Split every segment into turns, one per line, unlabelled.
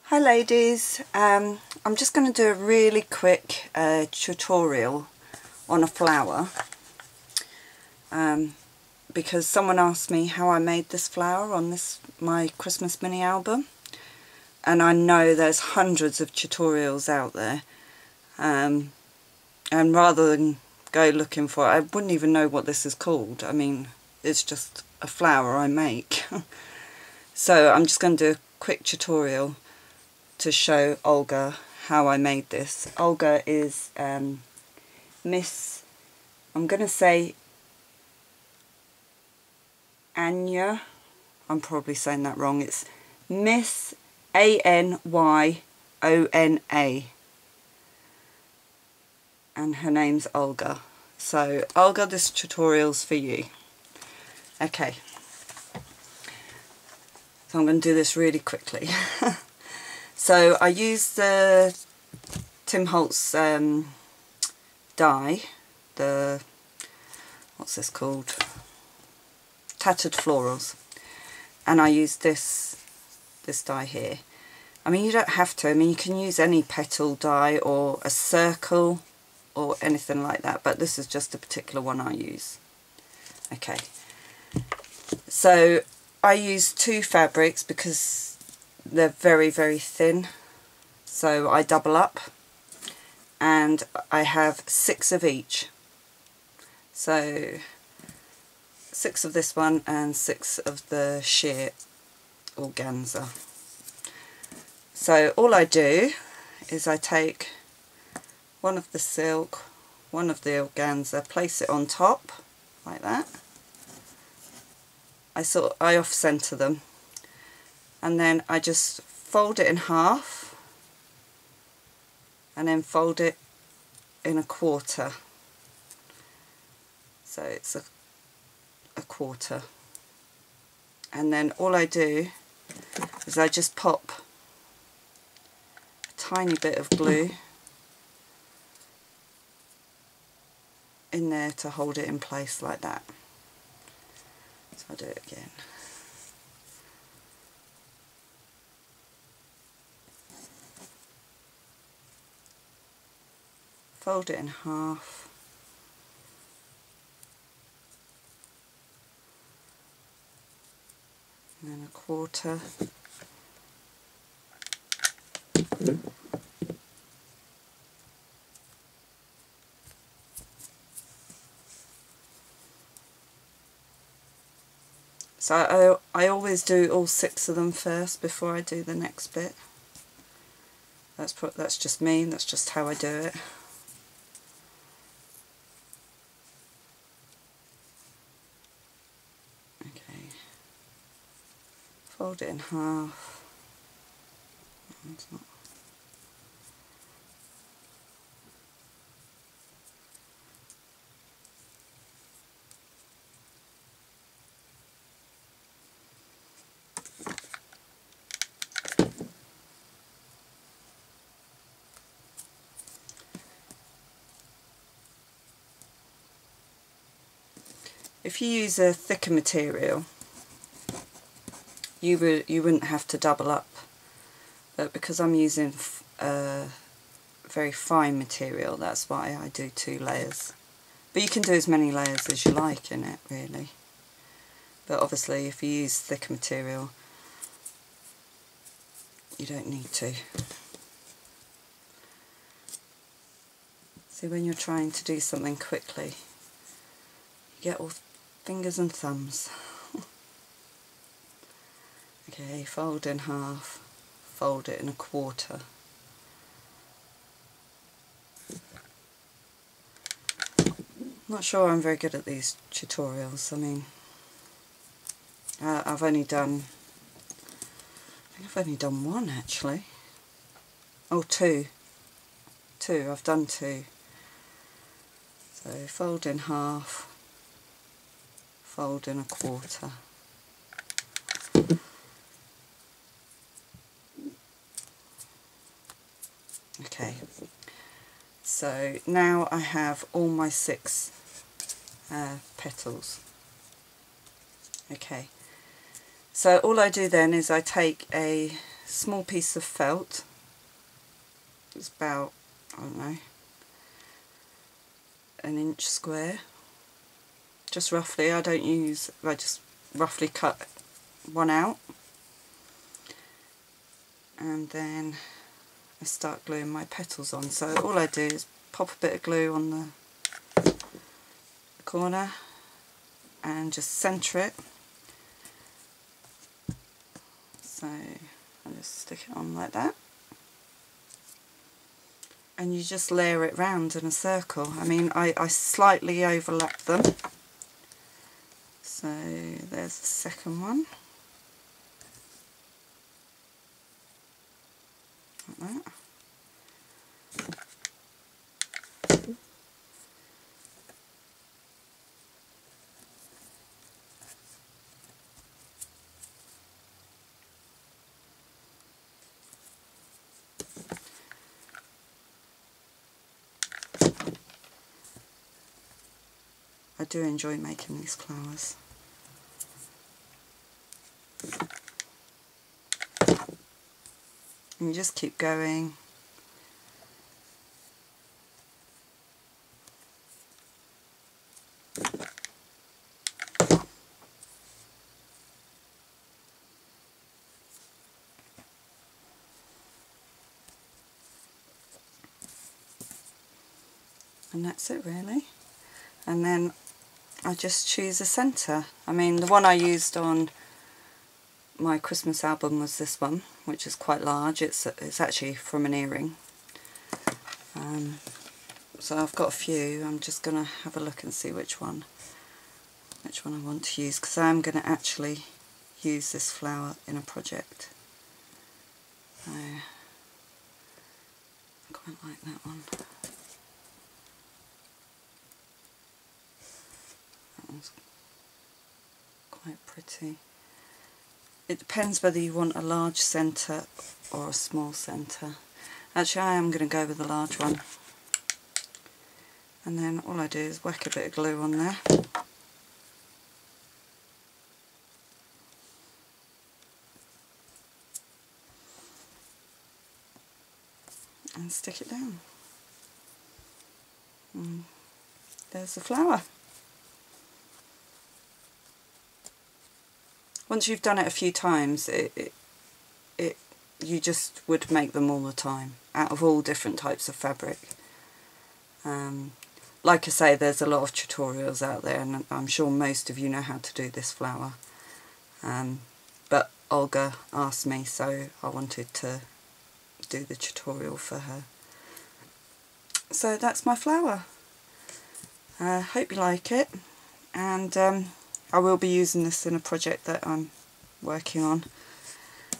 Hi ladies, I'm just going to do a really quick tutorial on a flower because someone asked me how I made this flower on my Christmas mini album, and I know there's hundreds of tutorials out there, and rather than go looking for it, I wouldn't even know what this is called. I mean, it's just a flower I make. So I'm just going to do a quick tutorial to show Olga how I made this. Olga is I'm going to say Anya. I'm probably saying that wrong. It's MissAnyona. And her name's Olga. So Olga, this tutorial's for you. Okay. So I'm going to do this really quickly. So I used the Tim Holtz die, what's this called? Tattered Florals, and I used this die here. I mean, you don't have to. I mean, you can use any petal die or a circle or anything like that, but this is just a particular one I use. Okay, so I use two fabrics because they're very, very thin, so I double up, and I have 6 of each. So 6 of this one and 6 of the sheer organza. So all I do is I take one of the silk, one of the organza, place it on top like that. I off center them, and then I just fold it in half and then fold it in a quarter, so it's a quarter, and then all I do is I just pop a tiny bit of glue in there to hold it in place like that. So I'll do it again. Fold it in half, and then a quarter, so I always do all 6 of them first before I do the next bit. That's just me, that's just how I do it. Okay, fold it in half. That's not. If you use a thicker material, you wouldn't have to double up, but because I'm using very fine material, that's why I do 2 layers. But you can do as many layers as you like in it, really. But obviously if you use thicker material, you don't need to. See, when you're trying to do something quickly, you get all fingers and thumbs. Okay, fold in half, fold it in a quarter. Not sure I'm very good at these tutorials. I mean, I've only done one actually. Oh, two. I've done 2. So fold in half, fold in a quarter. Okay, so now I have all my 6 petals. Okay, so all I do then is I take a small piece of felt. It's about, I don't know, an inch square. Just roughly, I just roughly cut one out. And then I start gluing my petals on. So all I do is pop a bit of glue on the corner and just centre it. So I just stick it on like that. And you just layer it round in a circle. I mean, I slightly overlap them. So there's the second one. Like that. I do enjoy making these flowers. And you just keep going. And that's it really. And then I just choose a centre. I mean, the one I used on my Christmas album was this one, which is quite large. It's actually from an earring. So I've got a few. I'm just going to have a look and see which one I want to use, because I'm going to actually use this flower in a project. So I quite like that one. That one's quite pretty. It depends whether you want a large centre or a small centre. Actually, I am going to go with the large one. And then all I do is whack a bit of glue on there. And stick it down. And there's the flower. Once you've done it a few times, you just would make them all the time, out of all different types of fabric. Like I say, there's a lot of tutorials out there, and I'm sure most of you know how to do this flower. But Olga asked me, so I wanted to do the tutorial for her. So that's my flower. Hope you like it, and I will be using this in a project that I'm working on.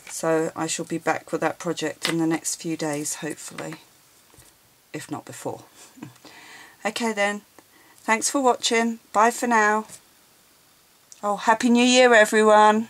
So I shall be back with that project in the next few days, hopefully, if not before. Okay then, thanks for watching. Bye for now. Oh, Happy New Year everyone.